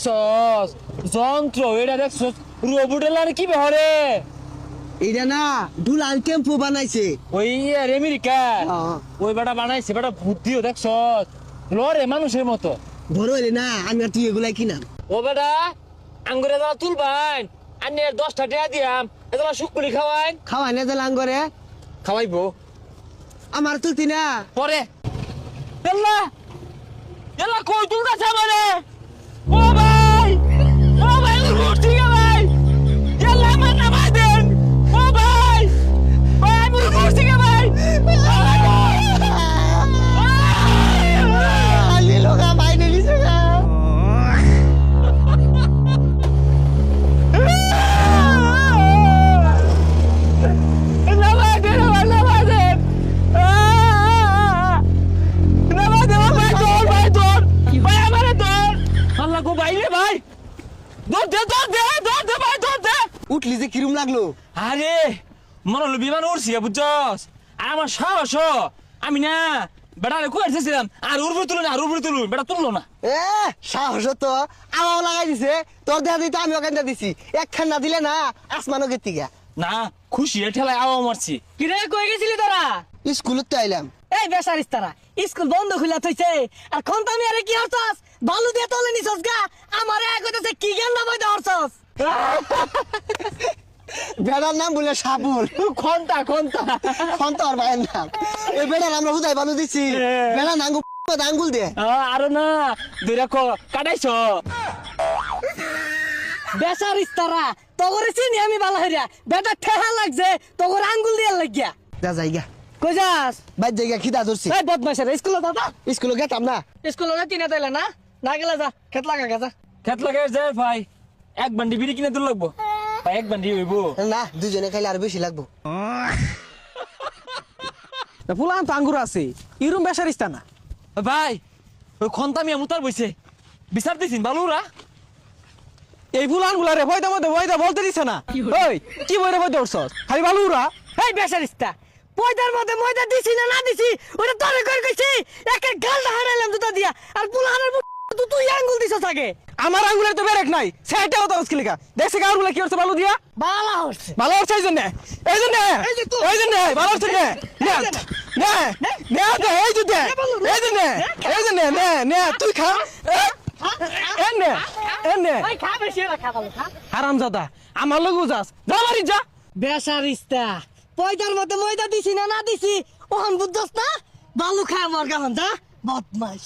দেখছস যন্ত্র এটা দেখছস রোবটের কি বহরে এটা না দুলাল টেম্পো বানাইছে ওই আমেরিকা ওই বেটা বানাইছে বেটা বুদ্ধিও দেখছস লরে মানুষের মতো বড় হইলে না আমি আর তুই এগুলাই কিনাম ও বেটা আঙ্গুরে দাঁড়া তুলবাই আনি 10টা টাকা দিয়াম এগুলা শুকুরি খাওয়াই খাওয়াই না দিলাম করে খাওয়াইবো আমার তুলতি না পরে এল্লা এল্লা কই তুলতাছ আমারে ও ভাই উঠছি গে ভাই এল্লা আমার নামাই দেন ও ভাই ভাই আমি উঠছি গে ভাই খালি লোকা বাইরে দিছে না নামাই দেন ভাই নামাই দেন নামাই দেন ভাই তোর ভাই আমারে তোর আল্লাহ গো ভাই রে ভাই দৌড় দে ভাই দৌড় দে উঠলি যে কিরম লাগলো আরে মনে হলো বিমান উড়ছি বুঝছস আর আমার সাহস আমি না বেড়ারে কইতেছিলাম আর উড়বে তুলুন বেটা তুললো না এ সাহস তো আমাও লাগাই দিছে তোর দেয়া দিতে আমিও কেন্দা দিছি একখান না দিলে না আসমানও গেতিগা না খুশি ঠেলায় আওয়া মারছি কিরে কই গেছিলি তোরা স্কুলত তো আইলাম এই বেসারিস তারা স্কুল বন্ধ খুলা থইছে আর খন্তামি আরে কি হরছস বালু দিয়ে তলে নিছস গা আমারে কইতেছে কি জ্ঞান না বইতে হরছস বেড়ার নাম বলে সাবুল ঘন্টা খন্ত আর ভাইয়ের নাম এই বেড়ার আমরা হুদাই বানু দিছি বেড়া নাঙ্গু আঙ্গুল দে আরো না দুইরা কাটাইছ বেসারিস তারা তোরে চিনি আমি বালা হইরা বেটা ঠেহা লাগছে তোর আঙ্গুল দিয়ে লাগিয়া যা যাইগা কই যাস বাইর জায়গা খিদা ধরছি এই বদমাশের স্কুলে দাদা স্কুলে গেতাম না স্কুলে না তিনে তাইলে না না গেলে যা খেত লাগা গেছা খেত লাগে যায় ভাই এক বান্ডি বিড়ি কিনে দূর লাগবো ভাই এক বান্ডি হইব না দুজনে খাইলে আর বেশি লাগবো ফুলান তো আঙ্গুর আছে ইরুম বেসারিস না ভাই ওই খন্তামিয়া মুতার বইছে বিচার দিছিন বালুরা এই ফুলান গুলা রে ভয়দা বলতে দিছে না ওই কি বইরে ভয় দৌড়ছস খালি বালুরা এই বেসারিস্তা পয়দার মধ্যে ময়দা দিছি না দিছি ওটা তোরে কই কইছি একে গালটা হারাইলাম দুটা দিয়া আর পুলানের তুই আঙ্গুল দিছস আগে আমার আঙ্গুলের তো বেরেক নাই সেটাও তো স্কিলিকা দেখছে গাউর গুলা কি হচ্ছে বালু দিয়া বালা হচ্ছে ভালো হচ্ছে এই জন্য ভালো হচ্ছে নে তুই খা ওই খা বেশি ওরা খা ভালো খা হারাম জাদা আমার লোক যাস যা বাড়ি যা বেসারিস্তা পয়দার মধ্যে ময়দা দিছি না দিছি ওখান বুঝছস না বালু খা আমার গান যা বদমাশ